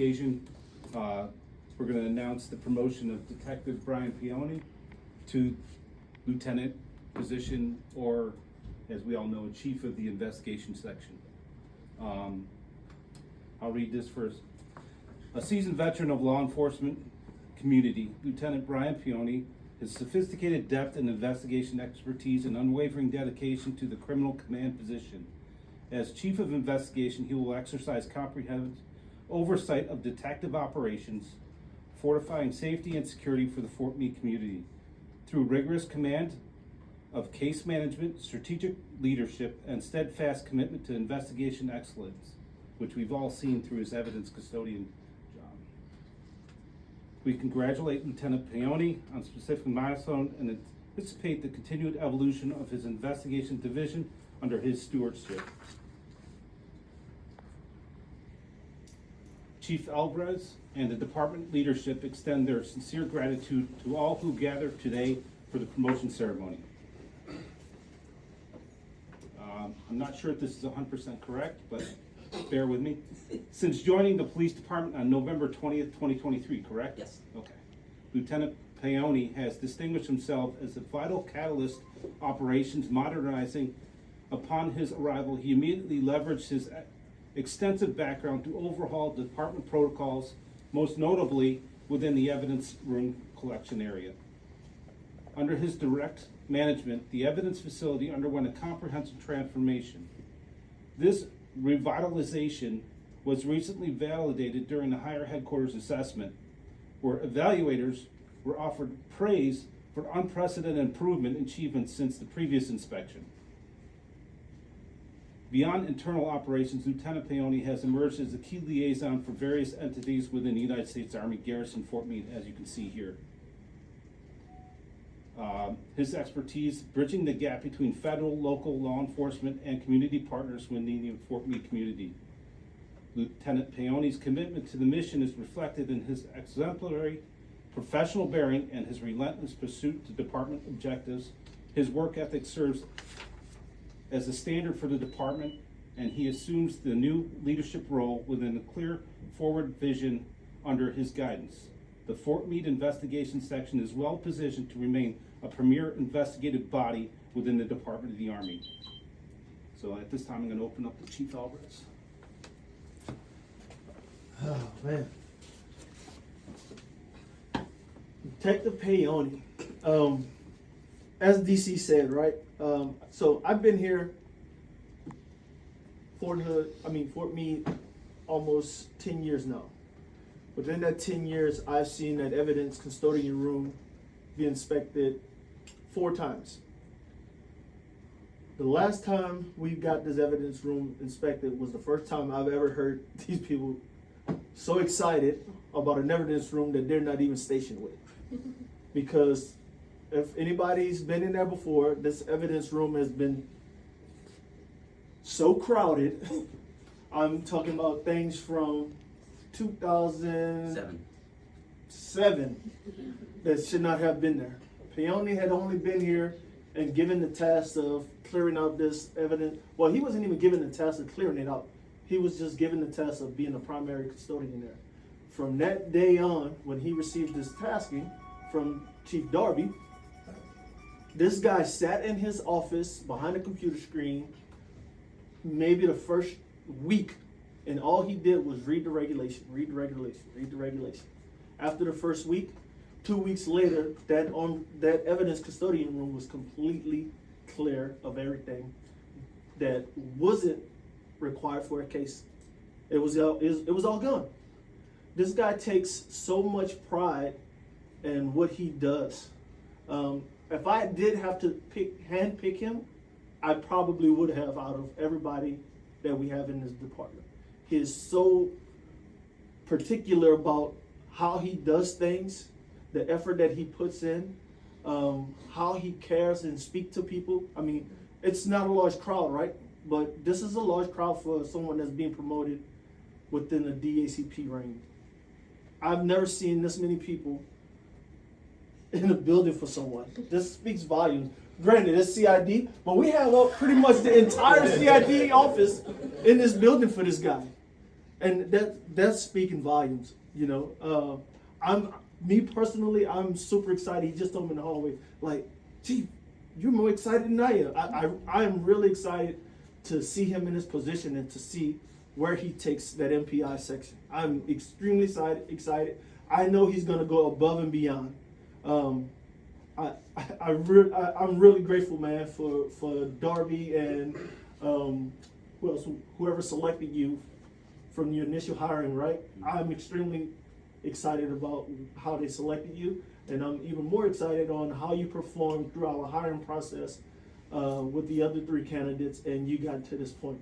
occasion, we're going to announce the promotion of Detective Brian Paone to lieutenant position, or as we all know, chief of the investigation section. I'll read this first. A seasoned veteran of law enforcement community, Lieutenant Brian Paone, his sophisticated depth and investigation expertise and unwavering dedication to the criminal command position. As Chief of Investigation, he will exercise comprehensive oversight of detective operations, fortifying safety and security for the Fort Meade community through rigorous command of case management, strategic leadership, and steadfast commitment to investigation excellence, which we've all seen through his evidence custodian job. We congratulate Lieutenant Paone on specific milestone and anticipate the continued evolution of his investigation division under his stewardship. Chief Alvarez and the department leadership extend their sincere gratitude to all who gathered today for the promotion ceremony. I'm not sure if this is 100% correct, but bear with me. Since joining the police department on November 20th, 2023, correct? Yes. Okay. Lieutenant Paone has distinguished himself as a vital catalyst operations modernizing. Upon his arrival, he immediately leveraged his extensive background to overhaul department protocols, most notably within the evidence room collection area. Under his direct management, the evidence facility underwent a comprehensive transformation. This revitalization was recently validated during the higher headquarters assessment, where evaluators were offered praise for unprecedented improvement achievements since the previous inspection. Beyond internal operations, Lieutenant Paone has emerged as a key liaison for various entities within the United States Army Garrison Fort Meade, as you can see here. His expertise bridging the gap between federal, local law enforcement, and community partners within the Fort Meade community. Lieutenant Paone's commitment to the mission is reflected in his exemplary professional bearing and his relentless pursuit to department objectives. His work ethic serves as a standard for the department, and he assumes the new leadership role within a clear forward vision under his guidance. The Fort Meade Investigation Section is well positioned to remain a premier investigative body within the Department of the Army. So at this time, I'm going to open up to Chief Alvarez. Oh, man. Detective Paone, as DC said, right? So I've been here, Fort Meade, almost 10 years now. Within that 10 years, I've seen that evidence custodian room be inspected 4 times. The last time we got this evidence room inspected was the first time I've ever heard these people so excited about an evidence room that they're not even stationed with. Because if anybody's been in there before, this evidence room has been so crowded. I'm talking about things from 2007 that should not have been there. Paone had only been here and given the task of clearing out this evidence. Well, he wasn't even given the task of clearing it out. He was just given the task of being a primary custodian there. From that day on, when he received this tasking from Chief Darby, this guy sat in his office behind a computer screen maybe the first week, and all he did was read the regulation. After the first week, 2 weeks later, that evidence custodian room was completely clear of everything that wasn't required for a case. It was all gone. This guy takes so much pride in what he does. If I did have to handpick him, I probably would have out of everybody that we have in this department. He is so particular about how he does things, the effort that he puts in, how he cares and speaks to people. I mean, it's not a large crowd, right? But this is a large crowd for someone that's being promoted within the DACP range. I've never seen this many people in a building for someone. This speaks volumes. Granted, it's CID, but we have pretty much the entire CID office in this building for this guy. and that's speaking volumes. You know, me personally, I'm super excited. He just told me in the hallway, like, Chief, you're more excited than I am. I am really excited to see him in this position and to see where he takes that MPI section. I'm extremely excited. I know he's going to go above and beyond. I'm really grateful, man, for Darby and who else, whoever selected you from your initial hiring, right? I'm extremely excited about how they selected you, and I'm even more excited on how you performed through our hiring process with the other 3 candidates, and you got to this point.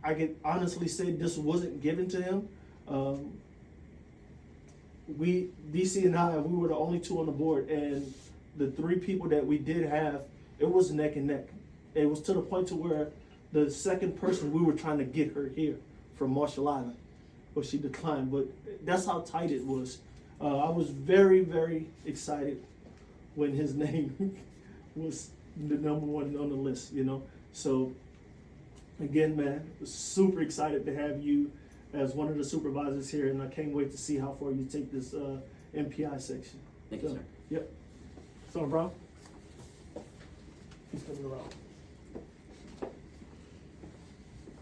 I can honestly say this wasn't given to him. DC and I, we were the only 2 on the board, and the 3 people that we did have, it was neck and neck. It was to the point to where the second person, we were trying to get her here from Marshall Island, but she declined. But that's how tight it was. I was very, very excited when his name was the number 1 on the list, you know. So again, man, super excited to have you as one of the supervisors here, and I can't wait to see how far you take this MPI section. Thank you, sir. Yep. Sergeant Brown? He's coming around.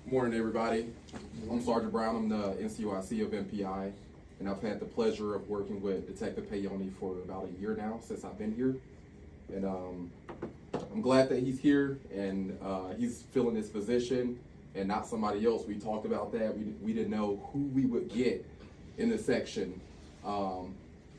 Morning, everybody. I'm Sergeant Brown. I'm the NCOIC of MPI, and I've had the pleasure of working with Detective Paone for about a year now since I've been here. And I'm glad that he's here and he's filling his position and not somebody else. We talked about that. We didn't know who we would get in the section.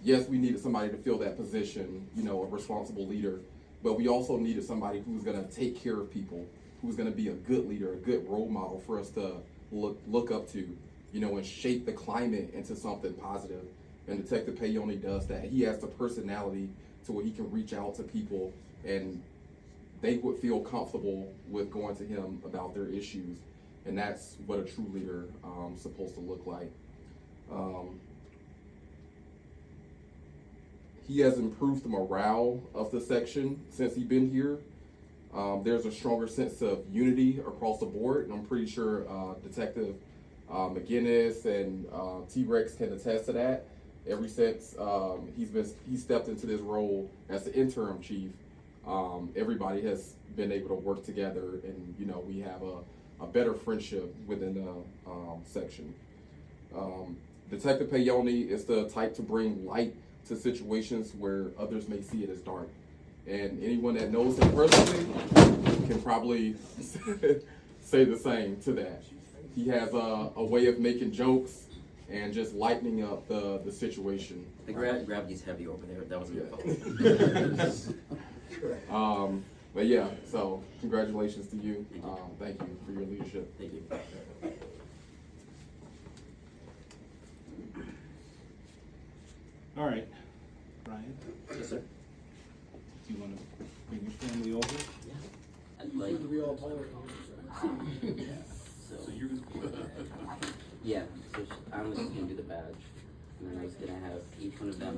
Yes, we needed somebody to fill that position, you know, a responsible leader, but we also needed somebody who's gonna take care of people, who's gonna be a good leader, a good role model for us to look up to, you know, and shape the climate into something positive. And Detective Paone does that. He has the personality to where he can reach out to people and they would feel comfortable with going to him about their issues. And that's what a true leader is supposed to look like. He has improved the morale of the section since he's been here. There's a stronger sense of unity across the board, and I'm pretty sure Detective McGinnis and T-Rex can attest to that. Ever since he stepped into this role as the interim chief, everybody has been able to work together, and you know, we have a better friendship within the section. Detective Paone is the type to bring light to situations where others may see it as dark. And anyone that knows him personally can probably say the same to that. He has a way of making jokes and just lightening up the situation. The gravity's heavy over there. That wasn't your fault. But yeah, so congratulations to you. Thank you for your leadership. Thank you. All right, Brian, Yes, sir. do you want to bring your family over? I'd like. We all pilot. So you're yeah, so I was just gonna do the badge, and then I was gonna have each one of them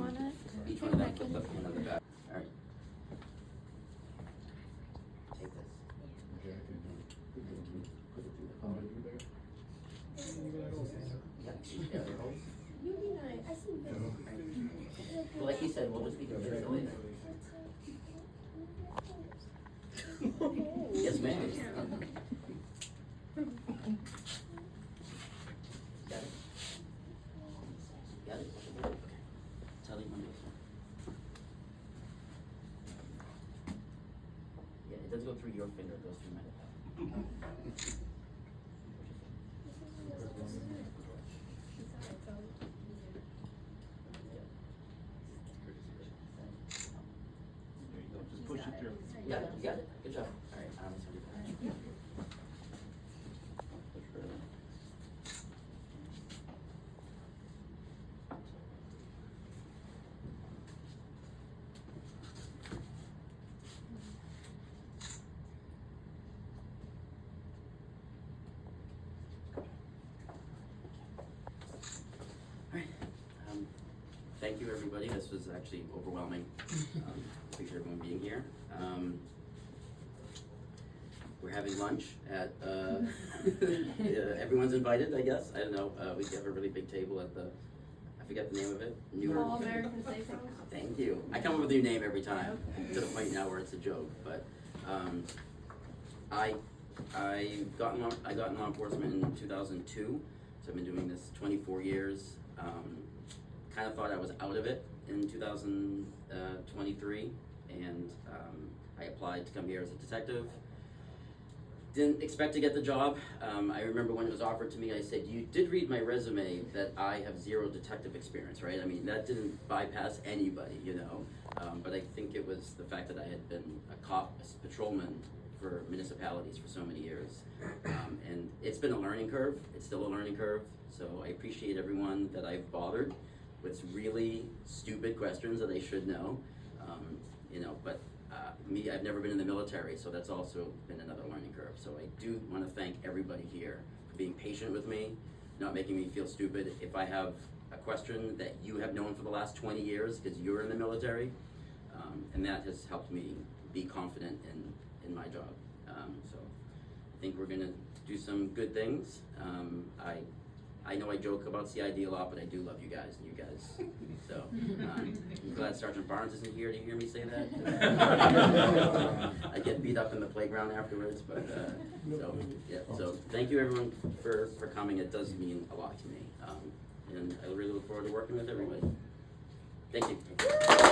put the pin on the badge. All right. Take this. Yeah. Well, like you said, we'll just be doing it later. Yes, ma'am. Got it? Got it? Okay. Tell you when it goes. Yeah, it doesn't go through your finger, it goes through mine. There you go, just push it through. You got it? You got it? Good job. All right, send it back. Push further. All right. Thank you, everybody. This was actually overwhelming. Appreciate everyone being here. We're having lunch at, everyone's invited, I guess, I don't know, we have a really big table at the, I forget the name of it. All American Steakhouse. Thank you. I come up with a new name every time, to the point now where it's a joke, but, I got in law enforcement in 2002, so I've been doing this 24 years. Kind of thought I was out of it in 2023, and I applied to come here as a detective. Didn't expect to get the job. I remember when it was offered to me, I said, you did read my resume that I have 0 detective experience, right? I mean, that didn't bypass anybody, you know? But I think it was the fact that I had been a cop, a patrolman for municipalities for so many years. And it's been a learning curve. It's still a learning curve. So I appreciate everyone that I've bothered with really stupid questions that I should know. You know, but me, I've never been in the military, so that's also been another learning curve. So I do want to thank everybody here for being patient with me, not making me feel stupid. If I have a question that you have known for the last 20 years because you're in the military, and that has helped me be confident in my job. So I think we're gonna do some good things. I know I joke about CID a lot, but I do love you guys and you guys. So I'm glad Sergeant Barnes isn't here to hear me say that. I get beat up in the playground afterwards, but so yeah. So thank you everyone for coming. It does mean a lot to me, and I really look forward to working with everybody. Thank you.